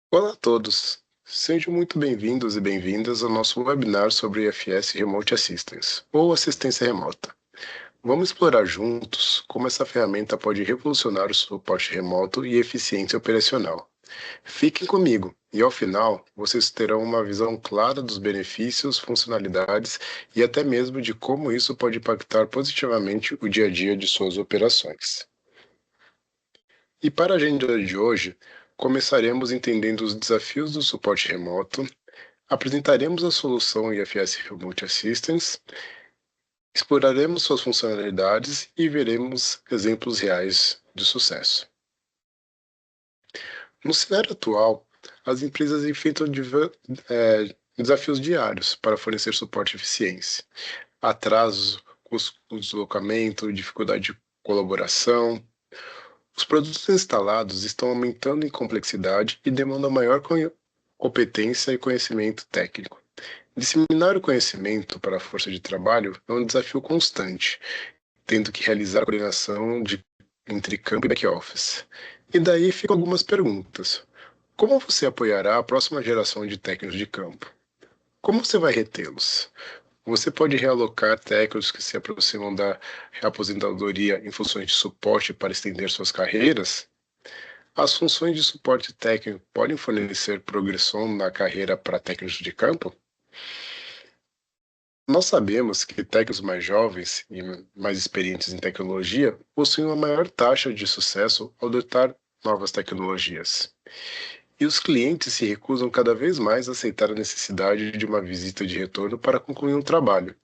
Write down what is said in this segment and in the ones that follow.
Olá a todos, sejam muito bem-vindos e bem-vindas ao nosso webinar sobre IFS Remote Assistance, ou assistência remota. Vamos explorar juntos como essa ferramenta pode revolucionar o suporte remoto e eficiência operacional. Fiquem comigo e, ao final, vocês terão uma visão clara dos benefícios, funcionalidades e até mesmo de como isso pode impactar positivamente o dia a dia de suas operações. E para a agenda de hoje, começaremos entendendo os desafios do suporte remoto, apresentaremos a solução IFS Remote Assistance, exploraremos suas funcionalidades e veremos exemplos reais de sucesso. No cenário atual, as empresas enfrentam desafios diários para fornecer suporte e eficiência. Atraso, custo de deslocamento, dificuldade de colaboração. Os produtos instalados estão aumentando em complexidade e demandam maior competência e conhecimento técnico. Disseminar o conhecimento para a força de trabalho é um desafio constante, tendo que realizar a coordenação entre campo e back-office. E daí ficam algumas perguntas. Como você apoiará a próxima geração de técnicos de campo? Como você vai retê-los? Você pode realocar técnicos que se aproximam da aposentadoria em funções de suporte para estender suas carreiras? As funções de suporte técnico podem fornecer progressão na carreira para técnicos de campo? Nós sabemos que técnicos mais jovens e mais experientes em tecnologia possuem uma maior taxa de sucesso ao adotar novas tecnologias. E os clientes se recusam cada vez mais a aceitar a necessidade de uma visita de retorno para concluir um trabalho.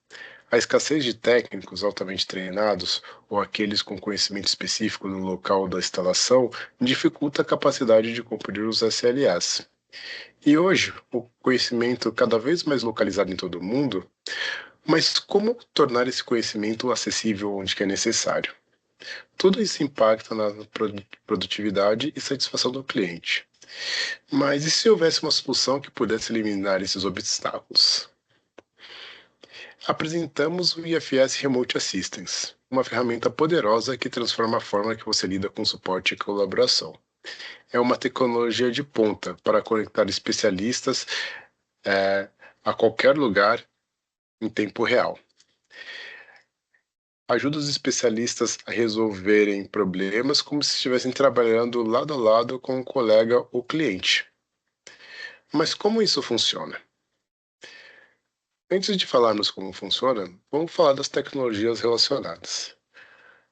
A escassez de técnicos altamente treinados ou aqueles com conhecimento específico no local da instalação dificulta a capacidade de cumprir os SLAs. E hoje, o conhecimento cada vez mais localizado em todo o mundo, mas como tornar esse conhecimento acessível onde que é necessário? Tudo isso impacta na produtividade e satisfação do cliente. Mas e se houvesse uma solução que pudesse eliminar esses obstáculos? Apresentamos o IFS Remote Assistance, uma ferramenta poderosa que transforma a forma que você lida com suporte e colaboração. É uma tecnologia de ponta para conectar especialistas a qualquer lugar em tempo real. Ajuda os especialistas a resolverem problemas como se estivessem trabalhando lado a lado com um colega ou cliente. Mas como isso funciona? Antes de falarmos como funciona, vamos falar das tecnologias relacionadas.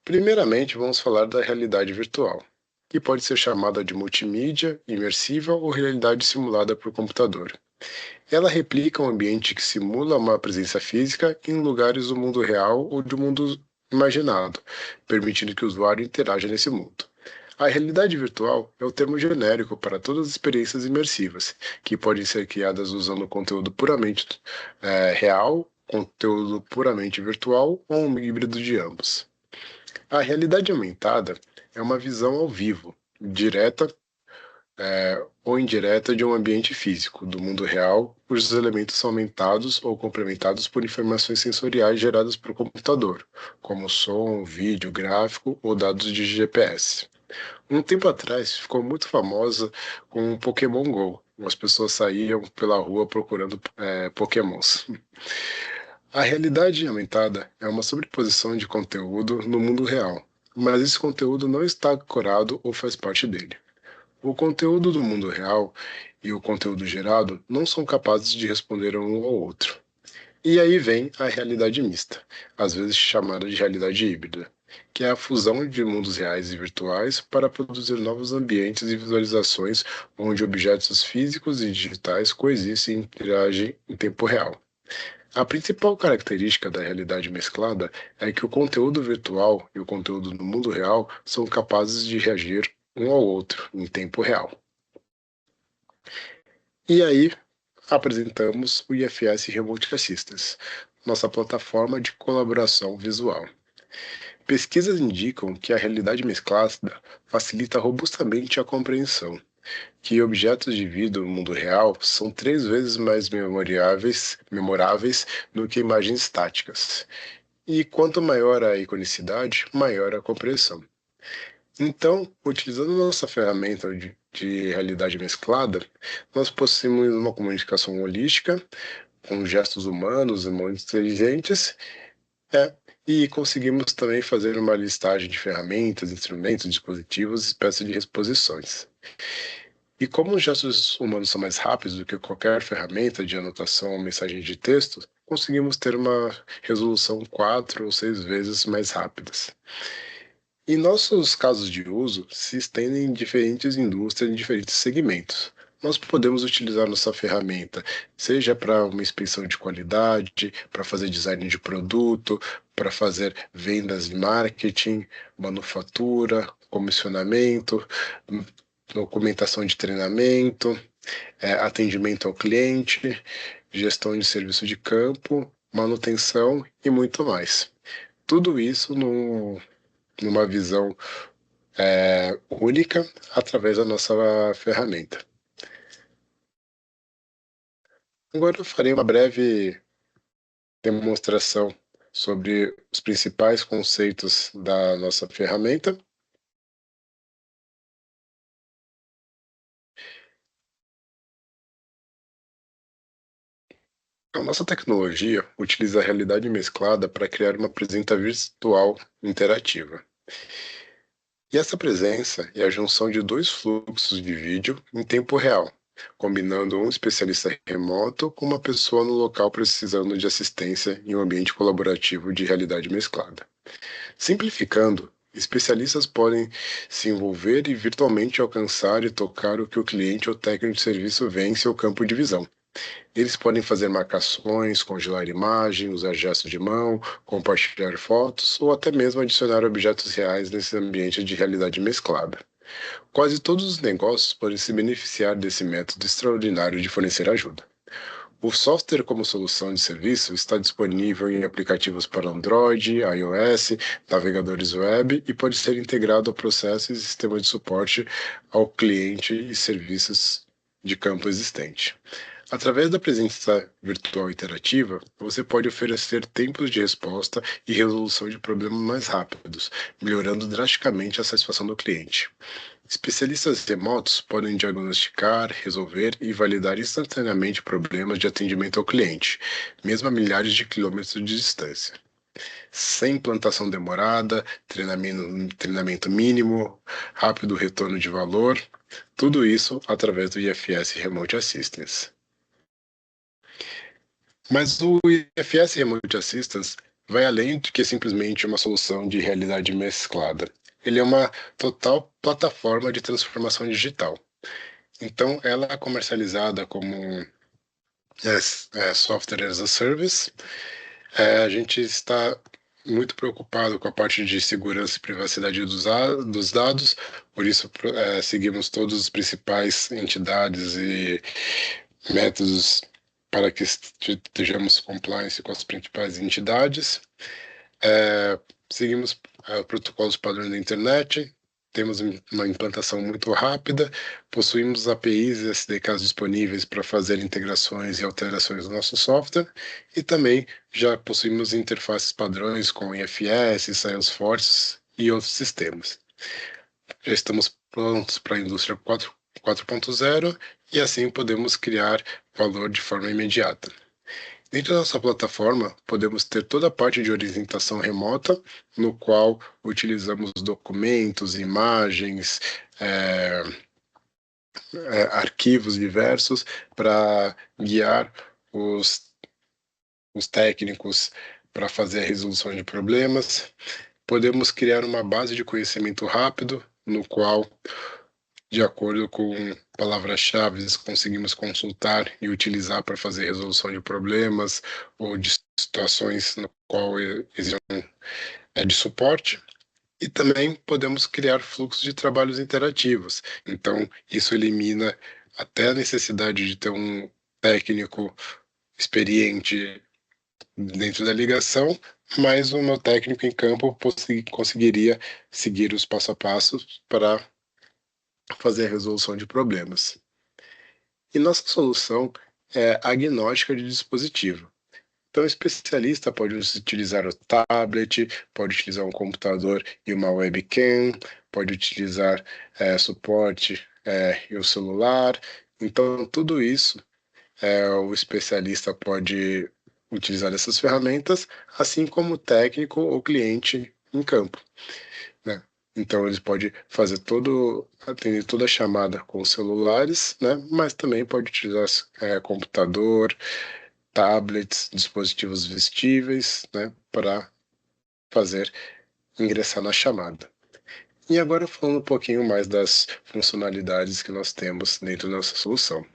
Primeiramente, vamos falar da realidade virtual, que pode ser chamada de multimídia, imersiva ou realidade simulada por computador. Ela replica um ambiente que simula uma presença física em lugares do mundo real ou do mundo imaginado, permitindo que o usuário interaja nesse mundo. A realidade virtual é o termo genérico para todas as experiências imersivas, que podem ser criadas usando conteúdo puramente real, conteúdo puramente virtual ou um híbrido de ambos. A realidade aumentada é uma visão ao vivo, direta ou indireta de um ambiente físico, do mundo real, cujos elementos são aumentados ou complementados por informações sensoriais geradas por computador, como som, vídeo, gráfico ou dados de GPS. Um tempo atrás ficou muito famosa com o Pokémon Go. As pessoas saíam pela rua procurando Pokémons. A realidade aumentada é uma sobreposição de conteúdo no mundo real, mas esse conteúdo não está ancorado ou faz parte dele. O conteúdo do mundo real e o conteúdo gerado não são capazes de responder um ao outro. E aí vem a realidade mista, às vezes chamada de realidade híbrida, que é a fusão de mundos reais e virtuais para produzir novos ambientes e visualizações onde objetos físicos e digitais coexistem e interagem em tempo real. A principal característica da realidade mesclada é que o conteúdo virtual e o conteúdo no mundo real são capazes de reagir um ao outro em tempo real. E aí, apresentamos o IFS Remote Assistance, nossa plataforma de colaboração visual. Pesquisas indicam que a realidade mesclada facilita robustamente a compreensão, que objetos de vida no mundo real são 3 vezes mais memoráveis do que imagens estáticas. E quanto maior a iconicidade, maior a compreensão. Então, utilizando nossa ferramenta de realidade mesclada, nós possuímos uma comunicação holística, com gestos humanos e muito inteligentes, é, e conseguimos também fazer uma listagem de ferramentas, instrumentos, dispositivos e peças de reposições. E como os gestos humanos são mais rápidos do que qualquer ferramenta de anotação ou mensagem de texto, conseguimos ter uma resolução 4 ou 6 vezes mais rápidas. E nossos casos de uso se estendem em diferentes indústrias, em diferentes segmentos. Nós podemos utilizar nossa ferramenta, seja para uma inspeção de qualidade, para fazer design de produto, para fazer vendas e marketing, manufatura, comissionamento, documentação de treinamento, atendimento ao cliente, gestão de serviço de campo, manutenção e muito mais. Tudo isso numa visão única através da nossa ferramenta. Agora eu farei uma breve demonstração sobre os principais conceitos da nossa ferramenta. A nossa tecnologia utiliza a realidade mesclada para criar uma presença virtual interativa. E essa presença é a junção de dois fluxos de vídeo em tempo real, combinando um especialista remoto com uma pessoa no local precisando de assistência em um ambiente colaborativo de realidade mesclada. Simplificando, especialistas podem se envolver e virtualmente alcançar e tocar o que o cliente ou técnico de serviço vê em seu campo de visão. Eles podem fazer marcações, congelar imagem, usar gestos de mão, compartilhar fotos ou até mesmo adicionar objetos reais nesse ambiente de realidade mesclada. Quase todos os negócios podem se beneficiar desse método extraordinário de fornecer ajuda. O software como solução de serviço está disponível em aplicativos para Android, iOS, navegadores web e pode ser integrado a processos e sistemas de suporte ao cliente e serviços de campo existente. Através da presença virtual interativa, você pode oferecer tempos de resposta e resolução de problemas mais rápidos, melhorando drasticamente a satisfação do cliente. Especialistas remotos podem diagnosticar, resolver e validar instantaneamente problemas de atendimento ao cliente, mesmo a milhares de quilômetros de distância. Sem implantação demorada, treinamento mínimo, rápido retorno de valor, tudo isso através do IFS Remote Assistance. Mas o IFS Remote Assistance vai além do que simplesmente uma solução de realidade mesclada. Ele é uma total plataforma de transformação digital. Então, ela é comercializada como software as a service. A gente está muito preocupado com a parte de segurança e privacidade dos dados, por isso seguimos todas as principais entidades e métodos para que estejamos compliance com as principais entidades. Seguimos protocolos padrões da internet, temos uma implantação muito rápida, possuímos APIs e SDKs disponíveis para fazer integrações e alterações do nosso software, e também já possuímos interfaces padrões com IFS, Salesforce e outros sistemas. Já estamos prontos para a indústria 4.0 e assim podemos criar valor de forma imediata. Dentro da nossa plataforma, podemos ter toda a parte de orientação remota, no qual utilizamos documentos, imagens, arquivos diversos para guiar os técnicos para fazer a resolução de problemas. Podemos criar uma base de conhecimento rápido, no qual, de acordo com palavras-chave, conseguimos consultar e utilizar para fazer resolução de problemas ou de situações no qual existem de suporte. E também podemos criar fluxos de trabalhos interativos. Então, isso elimina até a necessidade de ter um técnico experiente dentro da ligação, mas o meu técnico em campo conseguiria seguir os passo a passo para fazer a resolução de problemas. E nossa solução é agnóstica de dispositivo. Então, o especialista pode utilizar o tablet, pode utilizar um computador e uma webcam, pode utilizar suporte e o celular. Então, tudo isso o especialista pode utilizar essas ferramentas, assim como o técnico ou cliente em campo, né? Então, eles podem fazer atender toda a chamada com celulares, né? Mas também pode utilizar computador, tablets, dispositivos vestíveis, né? Para fazer ingressar na chamada. E agora falando um pouquinho mais das funcionalidades que nós temos dentro da nossa solução.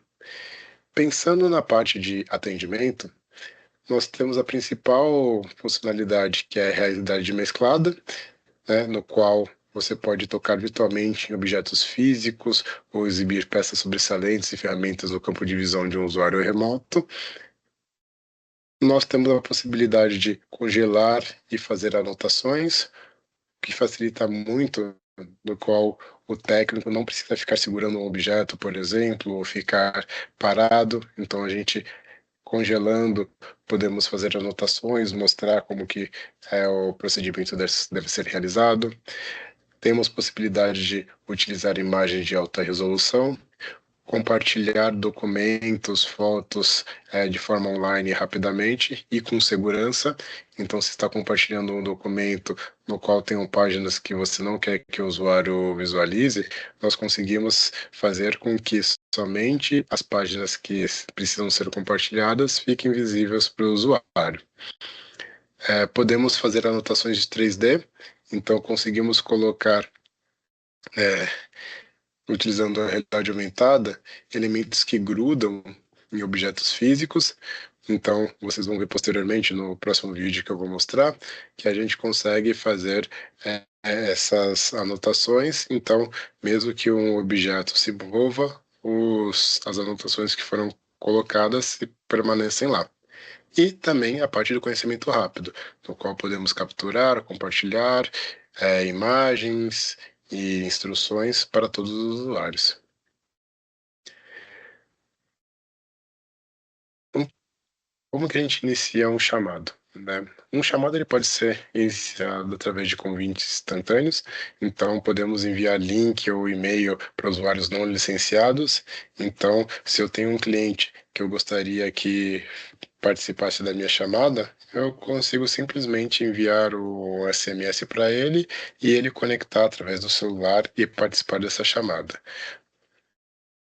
Pensando na parte de atendimento, nós temos a principal funcionalidade, que é a realidade mesclada, né, no qual você pode tocar virtualmente em objetos físicos ou exibir peças sobressalentes e ferramentas no campo de visão de um usuário remoto. Nós temos a possibilidade de congelar e fazer anotações, que facilita muito, no qual o técnico não precisa ficar segurando um objeto, por exemplo, ou ficar parado. Então, a gente congelando, podemos fazer anotações, mostrar como que o procedimento deve ser realizado. Temos possibilidade de utilizar imagens de alta resolução, compartilhar documentos, fotos de forma online rapidamente e com segurança. Então, se está compartilhando um documento no qual tem páginas que você não quer que o usuário visualize, nós conseguimos fazer com que somente as páginas que precisam ser compartilhadas fiquem visíveis para o usuário. Podemos fazer anotações de 3D, então conseguimos colocar utilizando a realidade aumentada, elementos que grudam em objetos físicos. Então, vocês vão ver posteriormente no próximo vídeo que eu vou mostrar, que a gente consegue fazer essas anotações. Então, mesmo que um objeto se mova, as anotações que foram colocadas permanecem lá. E também a parte do conhecimento rápido, no qual podemos capturar, compartilhar imagens e instruções para todos os usuários. Então, como que a gente inicia um chamado, né? Um chamado ele pode ser iniciado através de convites instantâneos, então podemos enviar link ou e-mail para usuários não licenciados. Então, se eu tenho um cliente que eu gostaria que participasse da minha chamada, eu consigo simplesmente enviar o SMS para ele e ele conectar através do celular e participar dessa chamada.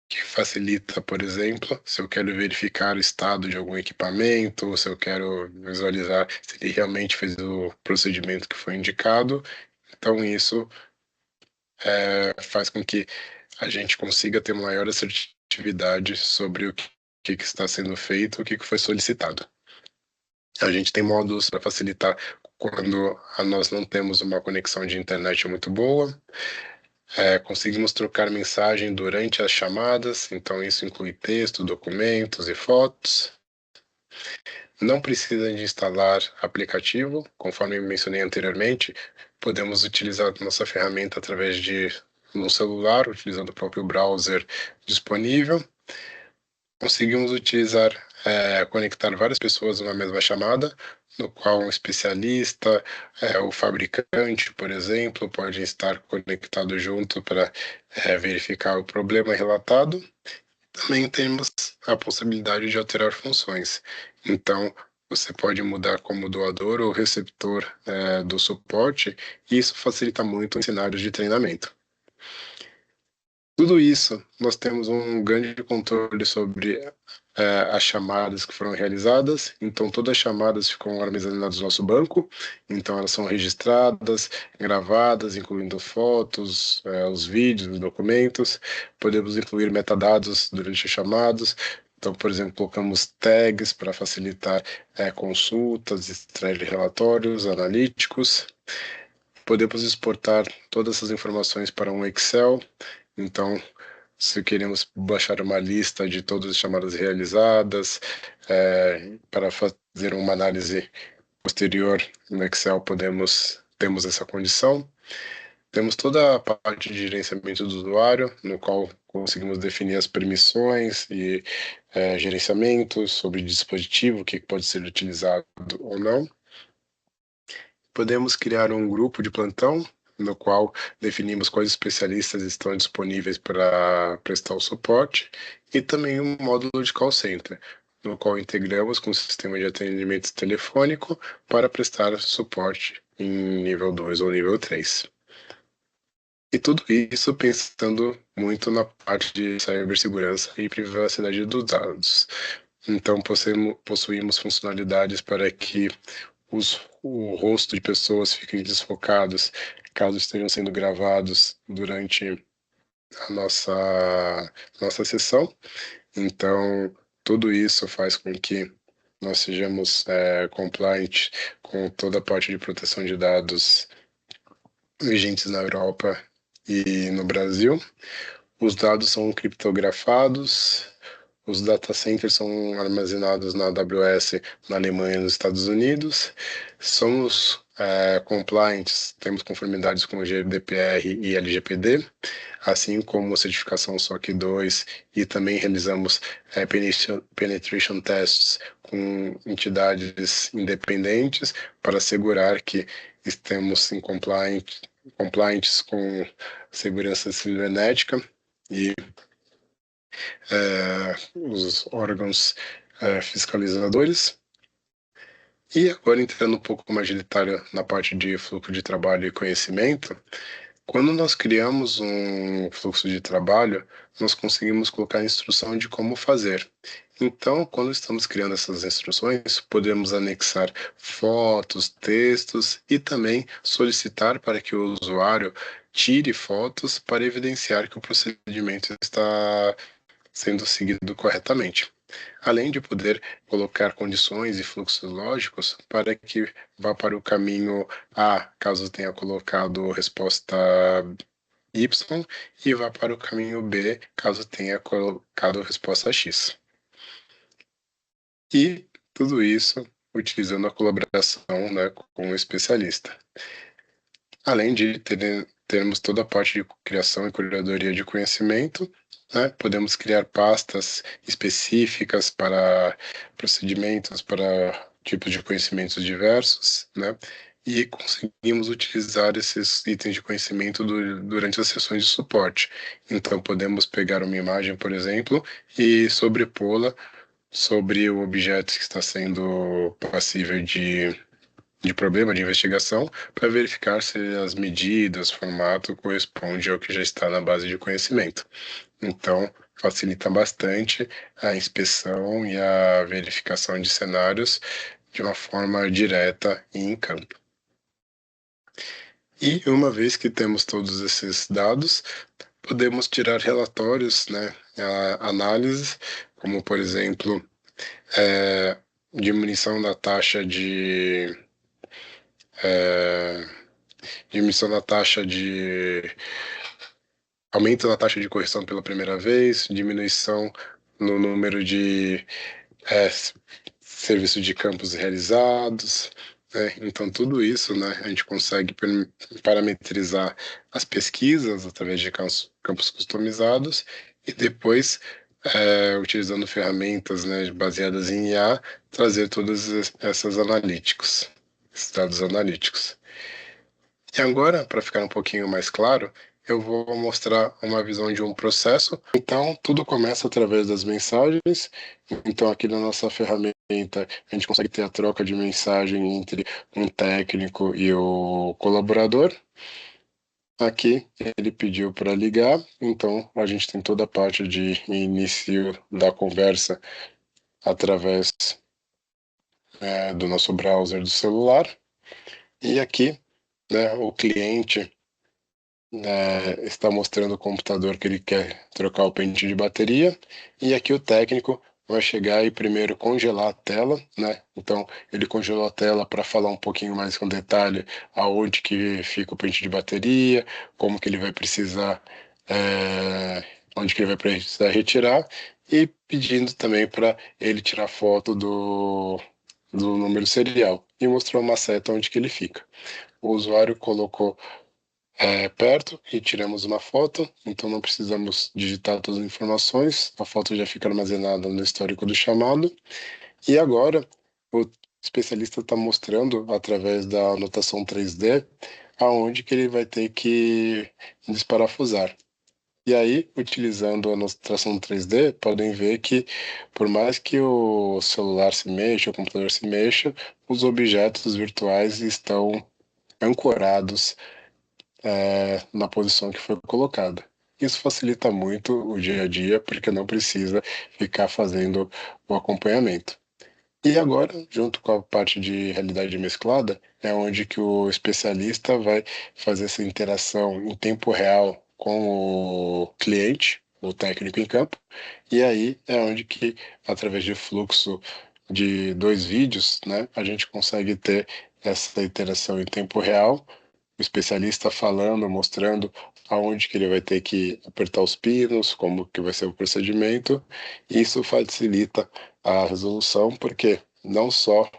Que facilita, por exemplo, se eu quero verificar o estado de algum equipamento, ou se eu quero visualizar se ele realmente fez o procedimento que foi indicado. Então, isso faz com que a gente consiga ter maior assertividade sobre o que está sendo feito, o que foi solicitado. A gente tem módulos para facilitar quando nós não temos uma conexão de internet muito boa. Conseguimos trocar mensagem durante as chamadas, então isso inclui texto, documentos e fotos. Não precisa de instalar aplicativo, conforme eu mencionei anteriormente, podemos utilizar nossa ferramenta através de um celular, utilizando o próprio browser disponível. Conseguimos utilizar, conectar várias pessoas numa mesma chamada, no qual um especialista, o fabricante, por exemplo, pode estar conectado junto para verificar o problema relatado. Também temos a possibilidade de alterar funções. Então, você pode mudar como doador ou receptor do suporte, e isso facilita muito em cenários de treinamento. Tudo isso, nós temos um grande controle sobre as chamadas que foram realizadas. Então, todas as chamadas ficam armazenadas no nosso banco. Então, elas são registradas, gravadas, incluindo fotos, os vídeos, os documentos. Podemos incluir metadados durante as chamadas. Então, por exemplo, colocamos tags para facilitar consultas, extrair relatórios analíticos. Podemos exportar todas essas informações para um Excel. Então, se queremos baixar uma lista de todas as chamadas realizadas, para fazer uma análise posterior no Excel, temos essa condição. Temos toda a parte de gerenciamento do usuário, no qual conseguimos definir as permissões e gerenciamento sobre dispositivo, o que pode ser utilizado ou não. Podemos criar um grupo de plantão, no qual definimos quais especialistas estão disponíveis para prestar o suporte, e também um módulo de call center, no qual integramos com o sistema de atendimento telefônico para prestar suporte em nível 2 ou nível 3. E tudo isso pensando muito na parte de cibersegurança e privacidade dos dados. Então, possuímos funcionalidades para que o rosto de pessoas fiquem desfocados caso estejam sendo gravados durante a nossa sessão. Então, tudo isso faz com que nós sejamos compliant com toda a parte de proteção de dados vigentes na Europa e no Brasil. Os dados são criptografados, os data centers são armazenados na AWS na Alemanha e nos Estados Unidos. Somos compliants, temos conformidades com o GDPR e LGPD, assim como certificação SOC 2, e também realizamos penetration tests com entidades independentes para assegurar que estamos em compliance com segurança cibernética e os órgãos fiscalizadores. E agora entrando um pouco mais detalhe na parte de fluxo de trabalho e conhecimento, quando nós criamos um fluxo de trabalho, nós conseguimos colocar a instrução de como fazer. Então, quando estamos criando essas instruções, podemos anexar fotos, textos e também solicitar para que o usuário tire fotos para evidenciar que o procedimento está sendo seguido corretamente, além de poder colocar condições e fluxos lógicos para que vá para o caminho A, caso tenha colocado resposta Y, e vá para o caminho B, caso tenha colocado resposta X. E tudo isso utilizando a colaboração, né, com o especialista. Além de termos toda a parte de criação e curadoria de conhecimento, né, podemos criar pastas específicas para procedimentos, para tipos de conhecimentos diversos, né, e conseguimos utilizar esses itens de conhecimento durante as sessões de suporte. Então, podemos pegar uma imagem, por exemplo, e sobrepô-la sobre o objeto que está sendo passível de problema de investigação para verificar se as medidas, formato corresponde ao que já está na base de conhecimento. Então, facilita bastante a inspeção e a verificação de cenários de uma forma direta e em campo. E uma vez que temos todos esses dados, podemos tirar relatórios, né, análises, como por exemplo, diminuição da taxa diminuição da taxa de aumento da taxa de correção pela primeira vez, diminuição no número de serviços de campos realizados, né? Então, tudo isso, né, a gente consegue parametrizar as pesquisas através de campos customizados e depois, utilizando ferramentas, né, baseadas em IA, trazer todas essas analíticos, esses dados analíticos. E agora, para ficar um pouquinho mais claro, eu vou mostrar uma visão de um processo. Então, tudo começa através das mensagens. Então, aqui na nossa ferramenta, a gente consegue ter a troca de mensagem entre um técnico e o colaborador. Aqui, ele pediu para ligar, então a gente tem toda a parte de início da conversa através do nosso browser do celular. E aqui, né, o cliente está mostrando o computador que ele quer trocar o pente de bateria, e aqui o técnico vai chegar e primeiro congelar a tela, né? Então ele congelou a tela para falar um pouquinho mais com detalhe aonde que fica o pente de bateria, como que ele vai precisar, onde que ele vai precisar retirar, e pedindo também para ele tirar foto do número serial e mostrou uma seta onde que ele fica. O usuário colocou perto e tiramos uma foto, então não precisamos digitar todas as informações, a foto já fica armazenada no histórico do chamado. E agora o especialista está mostrando através da anotação 3D aonde que ele vai ter que desparafusar. E aí, utilizando a anotação 3D, podem ver que, por mais que o celular se mexa, o computador se mexa, os objetos virtuais estão ancorados na posição que foi colocada. Isso facilita muito o dia a dia, porque não precisa ficar fazendo o acompanhamento. E agora, junto com a parte de realidade mesclada, é onde que o especialista vai fazer essa interação em tempo real com o cliente, o técnico em campo, e aí é onde que, através de fluxo de dois vídeos, né, a gente consegue ter essa interação em tempo real, o especialista falando, mostrando aonde que ele vai ter que apertar os pinos, como que vai ser o procedimento. Isso facilita a resolução, porque não só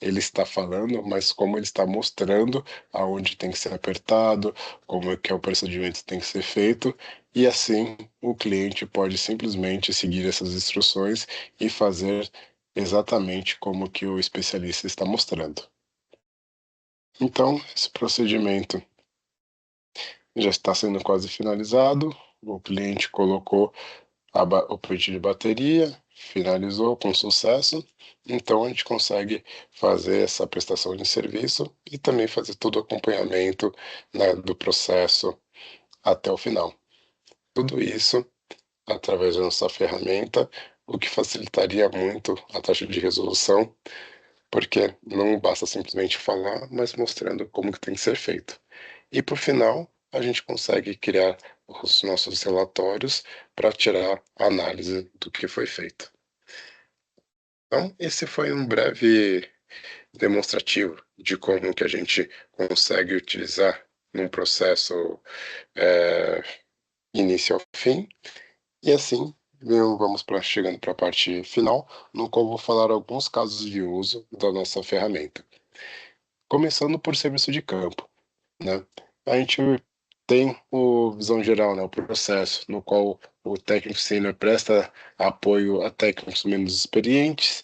ele está falando, mas como ele está mostrando aonde tem que ser apertado, como é que é o procedimento que tem que ser feito, e assim o cliente pode simplesmente seguir essas instruções e fazer exatamente como que o especialista está mostrando. Então, esse procedimento já está sendo quase finalizado. O cliente colocou o pente de bateria, finalizou com sucesso. Então a gente consegue fazer essa prestação de serviço e também fazer todo o acompanhamento, né, do processo até o final. Tudo isso através da nossa ferramenta, o que facilitaria muito a taxa de resolução, porque não basta simplesmente falar, mas mostrando como que tem que ser feito. E por final, a gente consegue criar os nossos relatórios para tirar a análise do que foi feito. Então, esse foi um breve demonstrativo de como que a gente consegue utilizar num processo é, início ao fim. E assim, vamos chegando para a parte final, no qual vou falar alguns casos de uso da nossa ferramenta. Começando por serviço de campo, né? A gente tem o visão geral, né, o processo, no qual o técnico sênior presta apoio a técnicos menos experientes.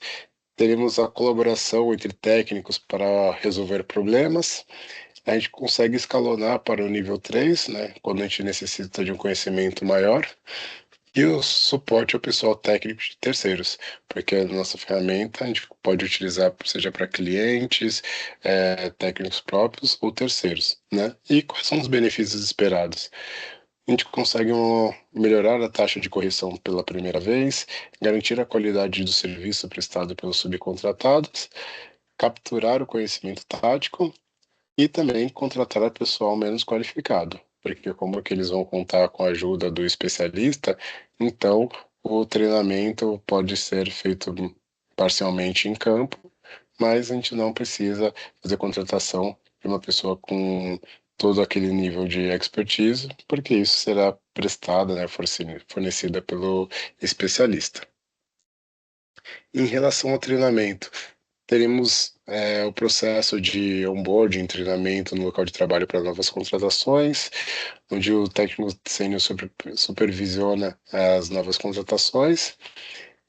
Teremos a colaboração entre técnicos para resolver problemas. A gente consegue escalonar para o nível 3, né, quando a gente necessita de um conhecimento maior. E o suporte ao pessoal técnico de terceiros, porque a nossa ferramenta a gente pode utilizar seja para clientes, técnicos próprios ou terceiros, né? E quais são os benefícios esperados? A gente consegue melhorar a taxa de correção pela primeira vez, garantir a qualidade do serviço prestado pelos subcontratados, capturar o conhecimento tático e também contratar pessoal menos qualificado, porque como que eles vão contar com a ajuda do especialista, então o treinamento pode ser feito parcialmente em campo, mas a gente não precisa fazer contratação de uma pessoa com todo aquele nível de expertise, porque isso será prestada, né, fornecida pelo especialista. Em relação ao treinamento, teremos o processo de onboarding, treinamento no local de trabalho para novas contratações, onde o técnico sênior supervisiona as novas contratações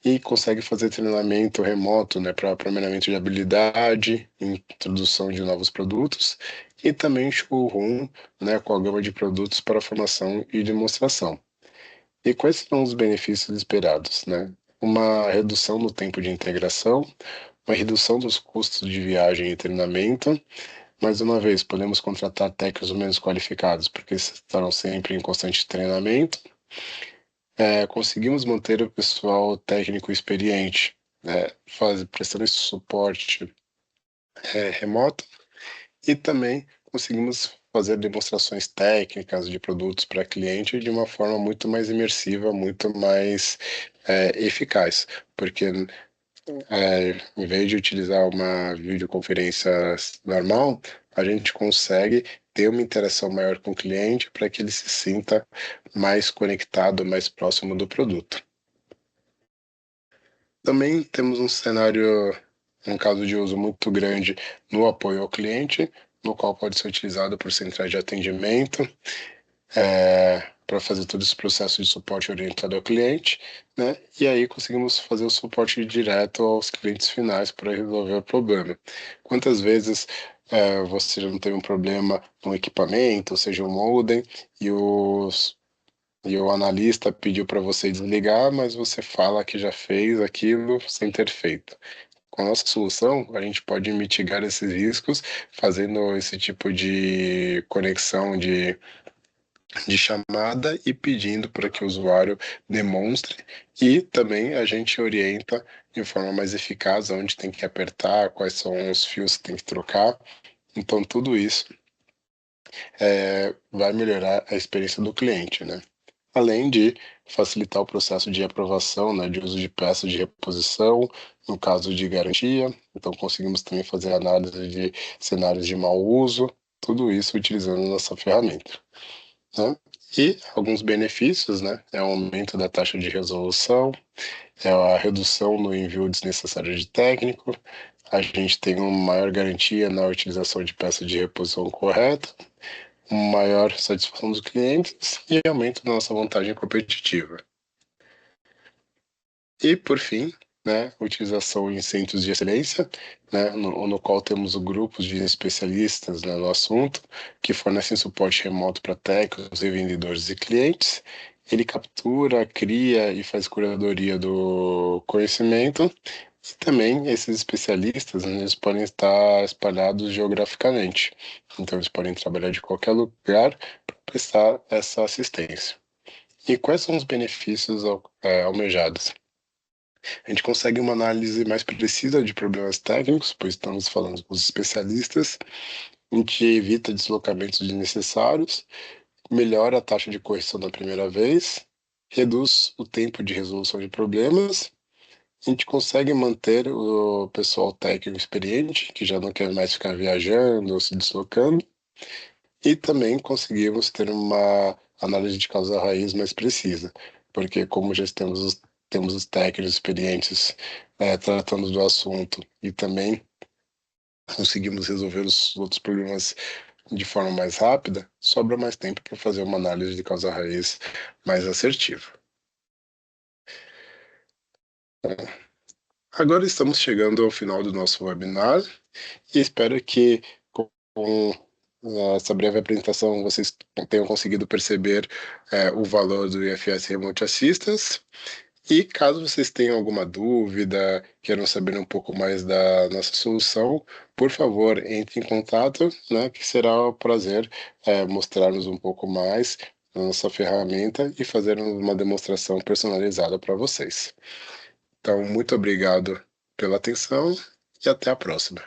e consegue fazer treinamento remoto, né, para aprimoramento de habilidade, introdução de novos produtos e também showroom, né, com a gama de produtos para formação e demonstração. E quais são os benefícios esperados, né? Uma redução no tempo de integração, uma redução dos custos de viagem e treinamento. Mais uma vez, podemos contratar técnicos menos qualificados, porque estarão sempre em constante treinamento. Conseguimos manter o pessoal técnico experiente, né, prestando esse suporte remoto, e também conseguimos fazer demonstrações técnicas de produtos para cliente de uma forma muito mais imersiva, muito mais eficaz, porque em vez de utilizar uma videoconferência normal, a gente consegue ter uma interação maior com o cliente para que ele se sinta mais conectado, mais próximo do produto. Também temos um cenário, um caso de uso muito grande no apoio ao cliente, no qual pode ser utilizado por centrais de atendimento, para fazer todo esse processo de suporte orientado ao cliente, né? E aí conseguimos fazer o suporte direto aos clientes finais para resolver o problema. Quantas vezes você já não teve um problema no equipamento, ou seja, um modem, e e o analista pediu para você desligar, mas você fala que já fez aquilo sem ter feito. Com a nossa solução, a gente pode mitigar esses riscos fazendo esse tipo de conexão de chamada e pedindo para que o usuário demonstre, e também a gente orienta de forma mais eficaz onde tem que apertar, quais são os fios que tem que trocar. Então, tudo isso vai melhorar a experiência do cliente, né? Além de facilitar o processo de aprovação, né, de uso de peças de reposição, no caso de garantia. Então, conseguimos também fazer análise de cenários de mau uso, tudo isso utilizando nossa ferramenta, né? E alguns benefícios, né? É o aumento da taxa de resolução, é a redução no envio desnecessário de técnico, a gente tem uma maior garantia na utilização de peças de reposição correta, uma maior satisfação dos clientes e aumento da nossa vantagem competitiva. E, por fim, né, utilização em centros de excelência, né, no qual temos grupos de especialistas, né, no assunto, que fornecem suporte remoto para técnicos, revendedores e clientes. Ele captura, cria e faz curadoria do conhecimento. E também esses especialistas, né, eles podem estar espalhados geograficamente. Então, eles podem trabalhar de qualquer lugar para prestar essa assistência. E quais são os benefícios almejados? A gente consegue uma análise mais precisa de problemas técnicos, pois estamos falando com os especialistas. A gente evita deslocamentos desnecessários, melhora a taxa de correção da primeira vez, reduz o tempo de resolução de problemas. A gente consegue manter o pessoal técnico experiente, que já não quer mais ficar viajando ou se deslocando. E também conseguimos ter uma análise de causa raiz mais precisa, porque como já temos os técnicos experientes tratando do assunto e também conseguimos resolver os outros problemas de forma mais rápida, sobra mais tempo para fazer uma análise de causa raiz mais assertiva. Agora estamos chegando ao final do nosso webinar e espero que com essa breve apresentação vocês tenham conseguido perceber o valor do IFS Remote Assistance. E caso vocês tenham alguma dúvida, queiram saber um pouco mais da nossa solução, por favor, entre em contato, né, que será um prazer mostrar-nos um pouco mais da nossa ferramenta e fazer uma demonstração personalizada para vocês. Então, muito obrigado pela atenção e até a próxima.